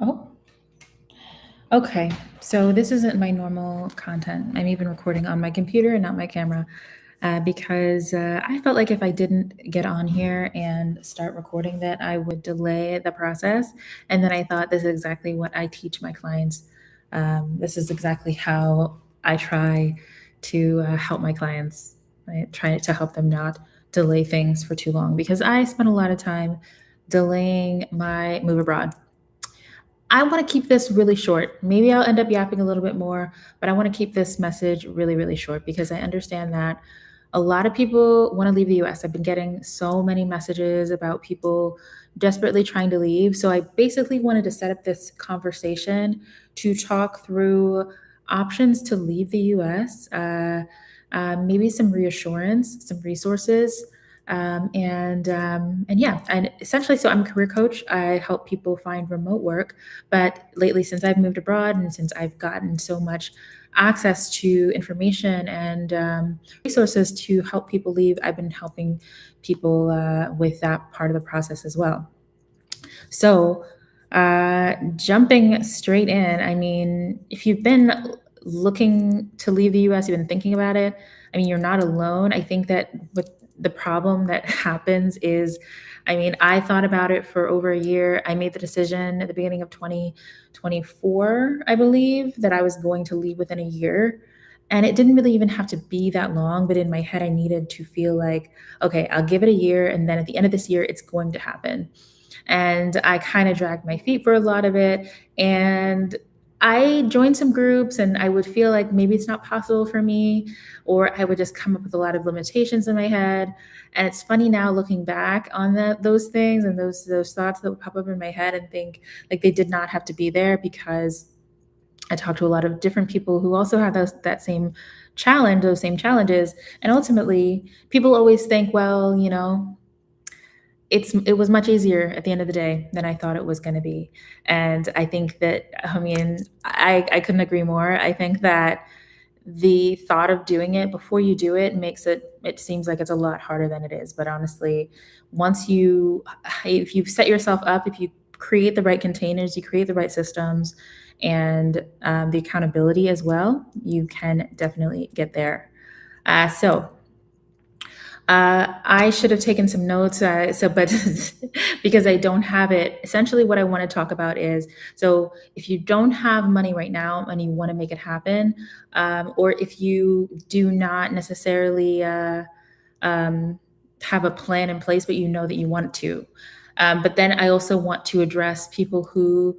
Oh, okay. So this isn't my normal content. I'm even recording on my computer and not my camera because I felt like if I didn't get on here and start recording that, I would delay the process. And then I thought this is exactly what I teach my clients. This is exactly how I try to help my clients. I try to help them not delay things for too long because I spent a lot of time delaying my move abroad. I want to keep this really short. Maybe I'll end up yapping a little bit more, but I want to keep this message really, really short because I understand that a lot of people want to leave the US. I've been getting so many messages about people desperately trying to leave. So I basically wanted to set up this conversation to talk through options to leave the US, maybe some reassurance, some resources, and yeah, and essentially, so I'm a career coach. I help people find remote work, but lately, since I've moved abroad and since I've gotten so much access to information and resources to help people leave, I've been helping people with that part of the process as well. So, jumping straight in, I mean, if you've been looking to leave the US, you've been thinking about it, I mean, you're not alone. I think that what the problem that happens is, I mean, I thought about it for over a year. I made the decision at the beginning of 2024, I believe, that I was going to leave within a year. And it didn't really even have to be that long, but in my head, I needed to feel like, okay, I'll give it a year. And then at the end of this year, it's going to happen. And I kind of dragged my feet for a lot of it. And I joined some groups and I would feel like maybe it's not possible for me, or I would just come up with a lot of limitations in my head. And it's funny now looking back on those things and those thoughts that would pop up in my head and think like they did not have to be there because I talked to a lot of different people who also have that same challenge, those same challenges. And ultimately, people always think, well, it was much easier at the end of the day than I thought it was gonna be, and I think that I mean, I couldn't agree more. I think that the thought of doing it before you do it makes it seems like it's a lot harder than it is, but honestly, once you if you set yourself up, if you create the right containers, you create the right systems, and, the accountability as well, you can definitely get there. So I should have taken some notes. But because I don't have it, essentially what I want to talk about is so if you don't have money right now and you want to make it happen, or if you do not necessarily um, have a plan in place, but you know that you want to. But then I also want to address people who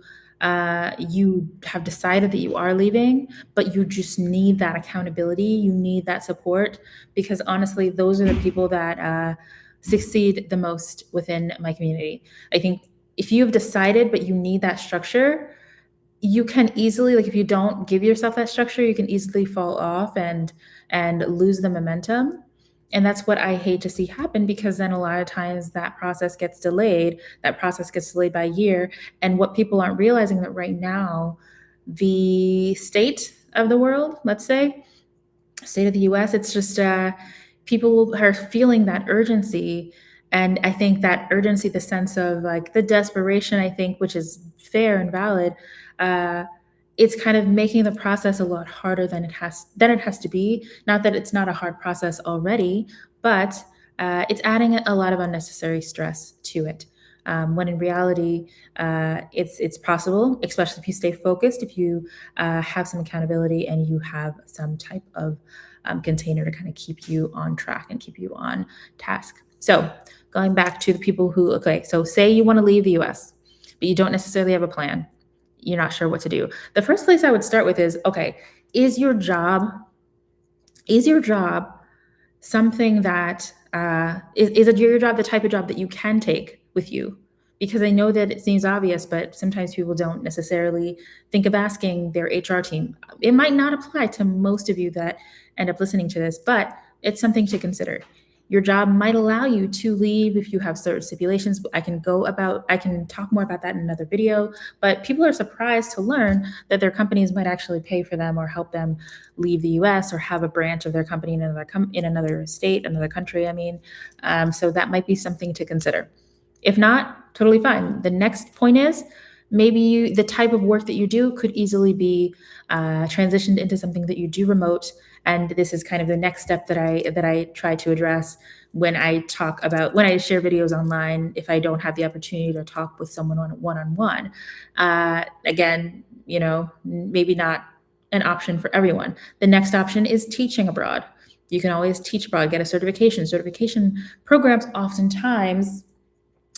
you have decided that you are leaving, but you just need that accountability. You need that support because honestly, those are the people that succeed the most within my community. I think if you've decided, but you need that structure, you can easily like if you don't give yourself that structure you can easily fall off and lose the momentum, and that's what I hate to see happen because then a lot of times that process gets delayed by a year. And what people aren't realizing that right now the state of the world, let's say state of the US, it's just people are feeling that urgency. And I think that urgency, the sense of like the desperation, I think, which is fair and valid, uh, it's kind of making the process a lot harder than it has to be. Not that it's not a hard process already, but it's adding a lot of unnecessary stress to it. When in reality, it's possible, especially if you stay focused, if you have some accountability and you have some type of container to kind of keep you on track and keep you on task. So, going back to the people who, okay, so say you want to leave the US, but you don't necessarily have a plan. You're not sure what to do. The first place I would start with is okay, is your job, is your job something that is it your job the type of job that you can take with you? Because I know that it seems obvious, but sometimes people don't necessarily think of asking their HR team. It might not apply to most of you that end up listening to this, but it's something to consider. Your job might allow you to leave if you have certain stipulations. I can talk more about that in another video, but people are surprised to learn that their companies might actually pay for them or help them leave the US or have a branch of their company in in another state, another country. I mean, so that might be something to consider. If not, totally fine. The next point is maybe the type of work that you do could easily be transitioned into something that you do remote. And this is kind of the next step that I try to address when I share videos online. If I don't have the opportunity to talk with someone on one-on-one, again, maybe not an option for everyone. The next option is teaching abroad. You can always teach abroad, get a certification. Certification programs oftentimes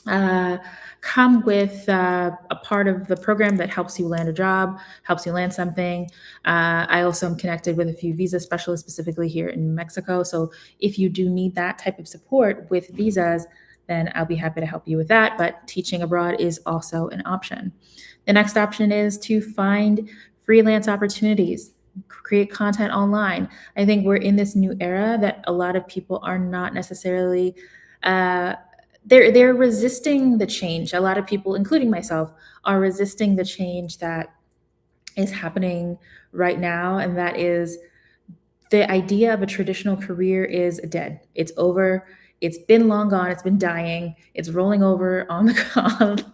uh, come with a part of the program that helps you land a job, helps you land something. I also am connected with a few visa specialists, specifically here in Mexico. So if you do need that type of support with visas, then I'll be happy to help you with that. But teaching abroad is also an option. The next option is to find freelance opportunities, create content online. I think we're in this new era that a lot of people are not necessarily uh, they're resisting the change. A lot of people, including myself, are resisting the change that is happening right now, and that is the idea of a traditional career is dead. It's over. It's been long gone. It's been dying. It's rolling over on the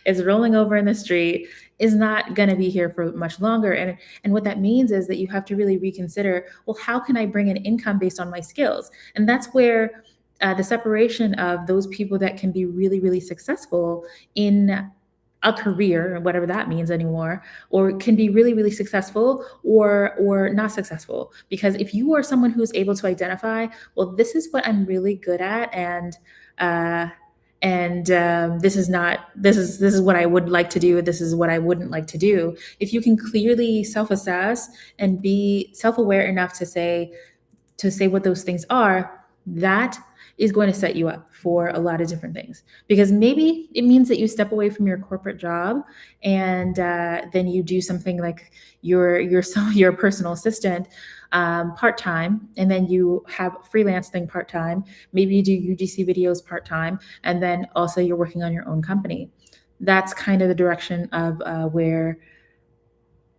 it's rolling over in the street. Is not going to be here for much longer. And what that means is that you have to really reconsider. Well, how can I bring in income based on my skills? And that's where the separation of those people that can be really, really successful in a career, whatever that means anymore, or can be really, really successful or not successful. Because if you are someone who's able to identify, well, this is what I'm really good at, uh, and this is what I would like to do. This is what I wouldn't like to do. If you can clearly self-assess and be self-aware enough to say what those things are, that is going to set you up for a lot of different things. Because maybe it means that you step away from your corporate job and then you do something like your personal assistant part time, and then you have a freelance thing part time. Maybe you do UGC videos part time, and then also you're working on your own company. That's kind of the direction of where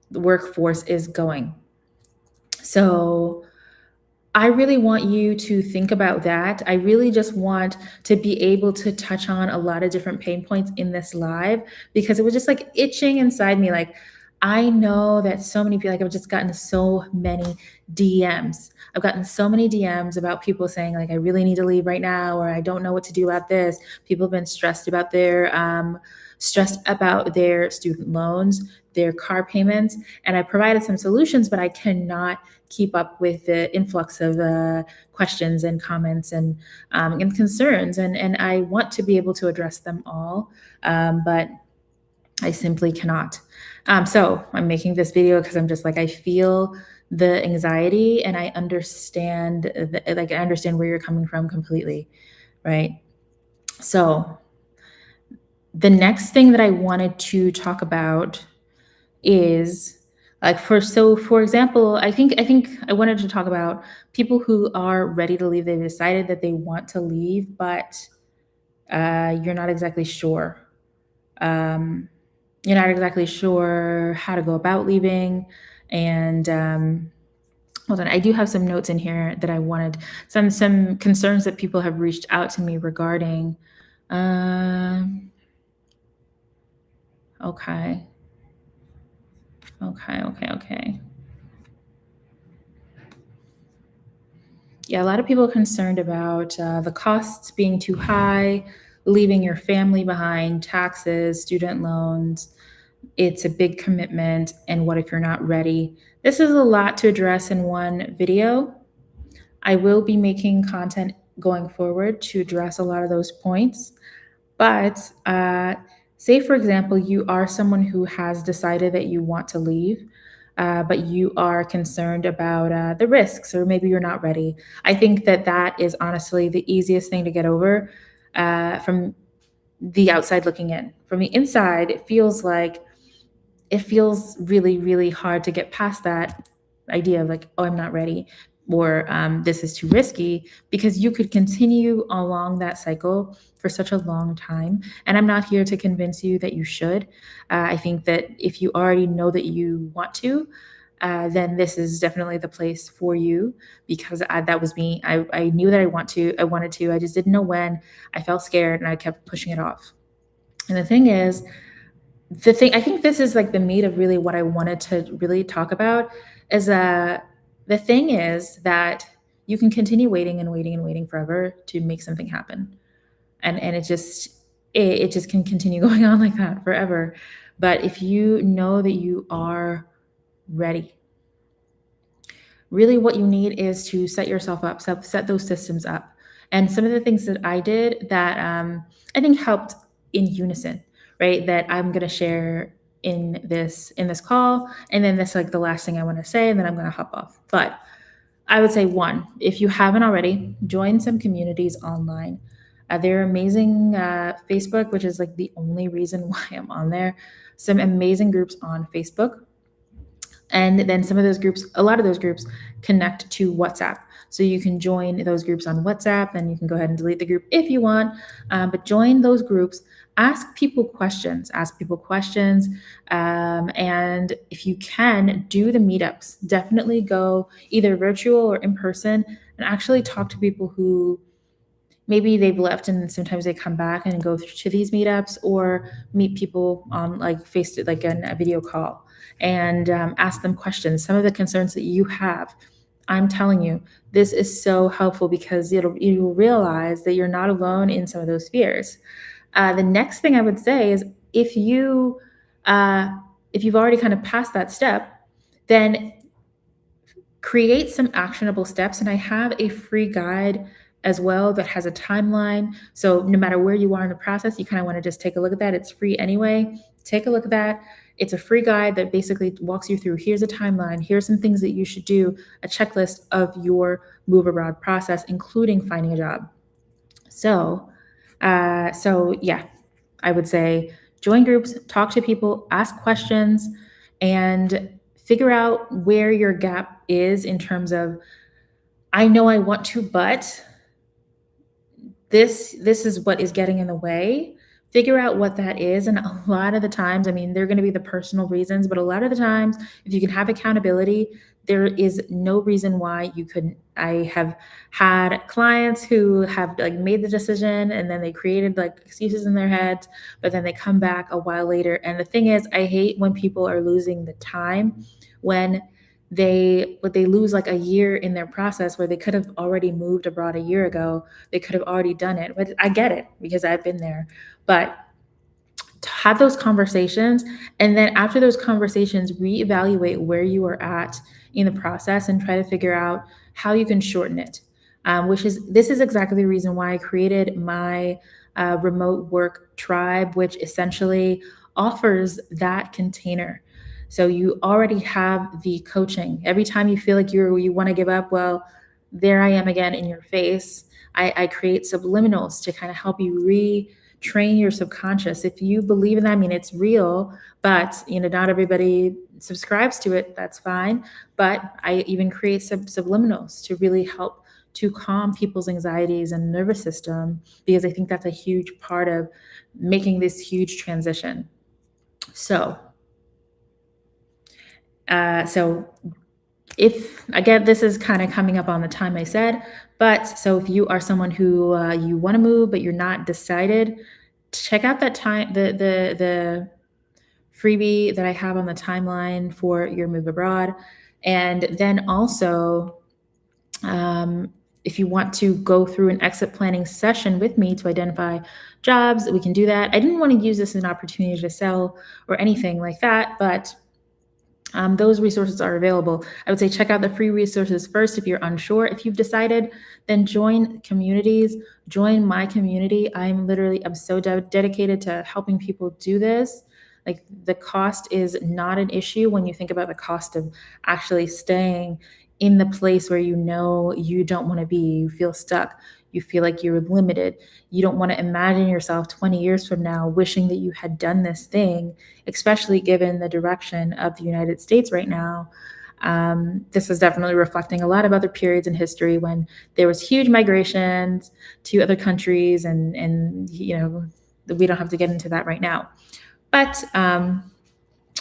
the workforce is going. So I really want you to think about that. I really just want to be able to touch on a lot of different pain points in this live, because it was just like itching inside me. Like, I know that so many people, like, I've just gotten so many DMs. I've gotten so many DMs about people saying, like, I really need to leave right now, or I don't know what to do about this. People have been stressed about their student loans, their car payments, and I provided some solutions, but I cannot keep up with the influx of questions and comments and concerns, and I want to be able to address them all, but I simply cannot. So I'm making this video because I'm just like, I feel the anxiety, and I understand I understand where you're coming from completely, right? So the next thing that I wanted to talk about is like, for example, I think I wanted to talk about people who are ready to leave. They've decided that they want to leave, but you're not exactly sure. Um, you're not exactly sure how to go about leaving. And hold on, I do have some notes in here that I wanted, some concerns that people have reached out to me regarding. Um, okay, okay. Yeah, a lot of people are concerned about the costs being too high, leaving your family behind, taxes, student loans. It's a big commitment, and what if you're not ready? This is a lot to address in one video. I will be making content going forward to address a lot of those points. But say, for example, you are someone who has decided that you want to leave, but you are concerned about the risks, or maybe you're not ready. I think that that is honestly the easiest thing to get over from the outside looking in. From the inside, it feels really, really hard to get past that idea of like, oh, I'm not ready, or this is too risky, because you could continue along that cycle for such a long time. And I'm not here to convince you that you should. I think that if you already know that you want to, then this is definitely the place for you, because that was me. I knew that I wanted to. I just didn't know when. I felt scared and I kept pushing it off. And the thing is, the thing, I think this is like the meat of really what I wanted to really talk about is the thing is that you can continue waiting and waiting and waiting forever to make something happen. And it just can continue going on like that forever. But if you know that you are ready, really what you need is to set yourself up, set those systems up. And some of the things that I did that I think helped in unison, right? That I'm going to share in this call, and then that's like the last thing I want to say, and then I'm going to hop off. But I would say one, if you haven't already, join some communities online. They're amazing. Facebook, which is like the only reason why I'm on there. Some amazing groups on Facebook, and then some of those groups, a lot of those groups connect to WhatsApp. So you can join those groups on WhatsApp, and you can go ahead and delete the group if you want. But join those groups, ask people questions. And if you can, do the meetups. Definitely go either virtual or in person and actually talk to people who maybe they've left and sometimes they come back and go to these meetups, or meet people on like face to like a video call, and ask them questions, some of the concerns that you have. I'm telling you, this is so helpful because you'll realize that you're not alone in some of those fears. The next thing I would say is uh, if you've already kind of passed that step, then create some actionable steps. And I have a free guide as well that has a timeline. So no matter where you are in the process, you kind of want to just take a look at that. It's free anyway. Take a look at that. It's a free guide that basically walks you through, here's a timeline, here's some things that you should do, a checklist of your move abroad process, including finding a job. So yeah, I would say join groups, talk to people, ask questions, and figure out where your gap is in terms of, I know I want to, but this is what is getting in the way. Figure out what that is. And a lot of the times, I mean, they're going to be the personal reasons, but a lot of the times, if you can have accountability, there is no reason why you couldn't. I have had clients who have like made the decision and then they created like excuses in their heads, but then they come back a while later. And the thing is, I hate when people are losing the time when they lose like a year in their process where they could have already moved abroad a year ago. They could have already done it. But I get it because I've been there. But to have those conversations, and then after those conversations, reevaluate where you are at in the process and try to figure out how you can shorten it. Which is this is exactly the reason why I created my remote work tribe, which essentially offers that container. So you already have the coaching. Every time you feel like you want to give up, well, there I am again in your face. I create subliminals to kind of help you retrain your subconscious. If you believe in that, I mean, it's real, but not everybody subscribes to it. That's fine. But I even create subliminals to really help to calm people's anxieties and nervous system, because I think that's a huge part of making this huge transition. So so if again, this is kind of coming up on the time I said, but so if you are someone who you want to move but you're not decided, check out that time the freebie that I have on the timeline for your move abroad. And then also, if you want to go through an exit planning session with me to identify jobs, we can do that. I didn't want to use this as an opportunity to sell or anything like that, but those resources are available. I would say check out the free resources first if you're unsure. If you've decided, then join communities, join my community. I'm so dedicated to helping people do this. Like, the cost is not an issue when you think about the cost of actually staying in the place where you don't want to be, you feel stuck, you feel like you're limited. You don't want to imagine yourself 20 years from now wishing that you had done this thing, especially given the direction of the United States right now. This is definitely reflecting a lot of other periods in history when there was huge migrations to other countries, and we don't have to get into that right now. But I'm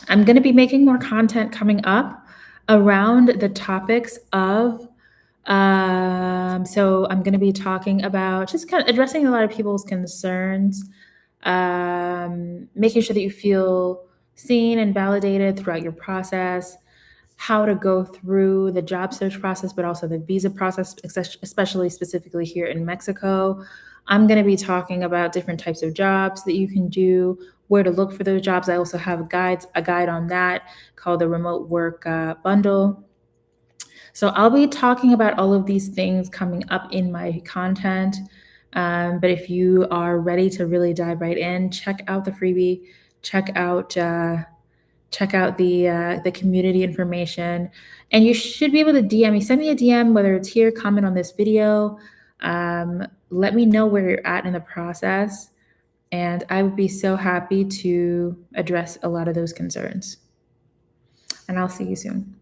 going to be making more content coming up around the topics of so I'm going to be talking about just kind of addressing a lot of people's concerns making sure that you feel seen and validated throughout your process, how to go through the job search process, but also the visa process, especially specifically here in Mexico. I'm going to be talking about different types of jobs that you can do, where to look for those jobs. I also have a guide on that called the Remote Work Bundle. So I'll be talking about all of these things coming up in my content. But if you are ready to really dive right in, check out the freebie, check out the community information, and you should be able to DM me. Send me a DM, whether it's here, comment on this video. Let me know where you're at in the process, and I would be so happy to address a lot of those concerns. And I'll see you soon.